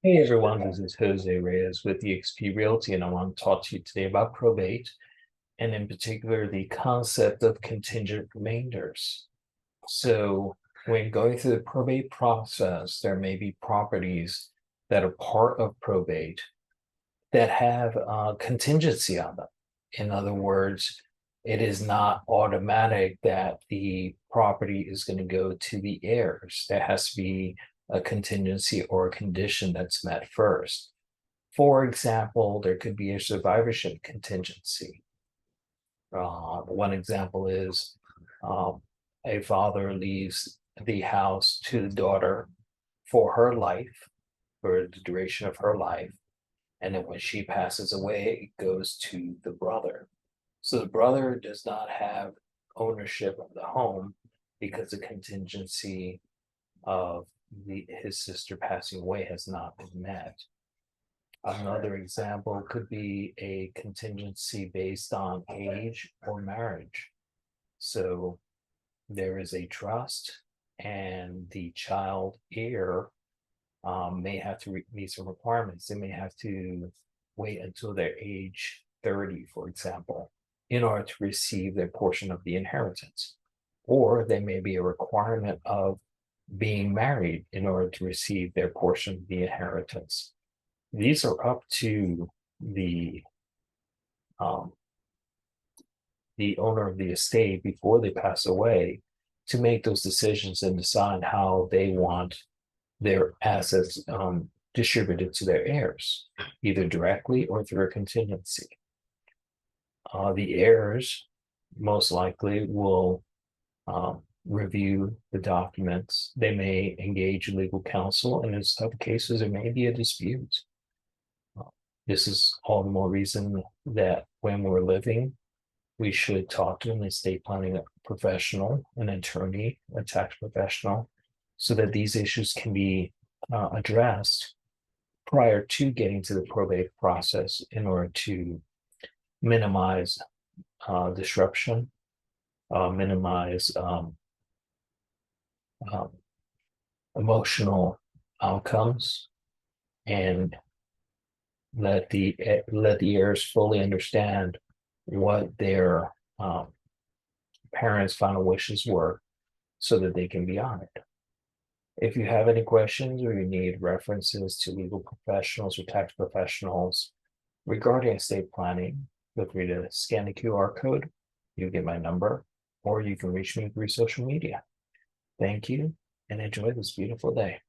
Hey everyone, this is Jose Reyes with eXp Realty, and I want to talk to you today about probate, and in particular, the concept of contingent remainders. So, when going through the probate process, there may be properties that are part of probate that have contingency on them. In other words, it is not automatic that the property is going to go to the heirs. There has to be a contingency or a condition that's met first. For example, there could be a survivorship contingency. One example is a father leaves the house to the daughter for her life, for the duration of her life. And then when she passes away, it goes to the brother. So the brother does not have ownership of the home because the contingency of his sister passing away has not been met. Another example could be a contingency based on age or marriage. So there is a trust, and the child heir may have to meet some requirements. They may have to wait until their age 30, for example, in order to receive their portion of the inheritance. Or there may be a requirement of being married in order to receive their portion of the inheritance. These are up to um, the owner of the estate before they pass away to make those decisions and decide how they want their assets distributed to their heirs, either directly or through a contingency. The heirs most likely will review the documents. They may engage legal counsel, and in some cases, there may be a dispute. This is all the more reason that when we're living, we should talk to an estate planning professional, an attorney, a tax professional, so that these issues can be addressed prior to getting to the probate process in order to minimize disruption, minimize um, emotional outcomes, and let the heirs fully understand what their parents' final wishes were so that they can be honored. If you have any questions or you need references to legal professionals or tax professionals regarding estate planning, feel free to scan the QR code. You get my number, or you can reach me through social media. Thank you and enjoy this beautiful day.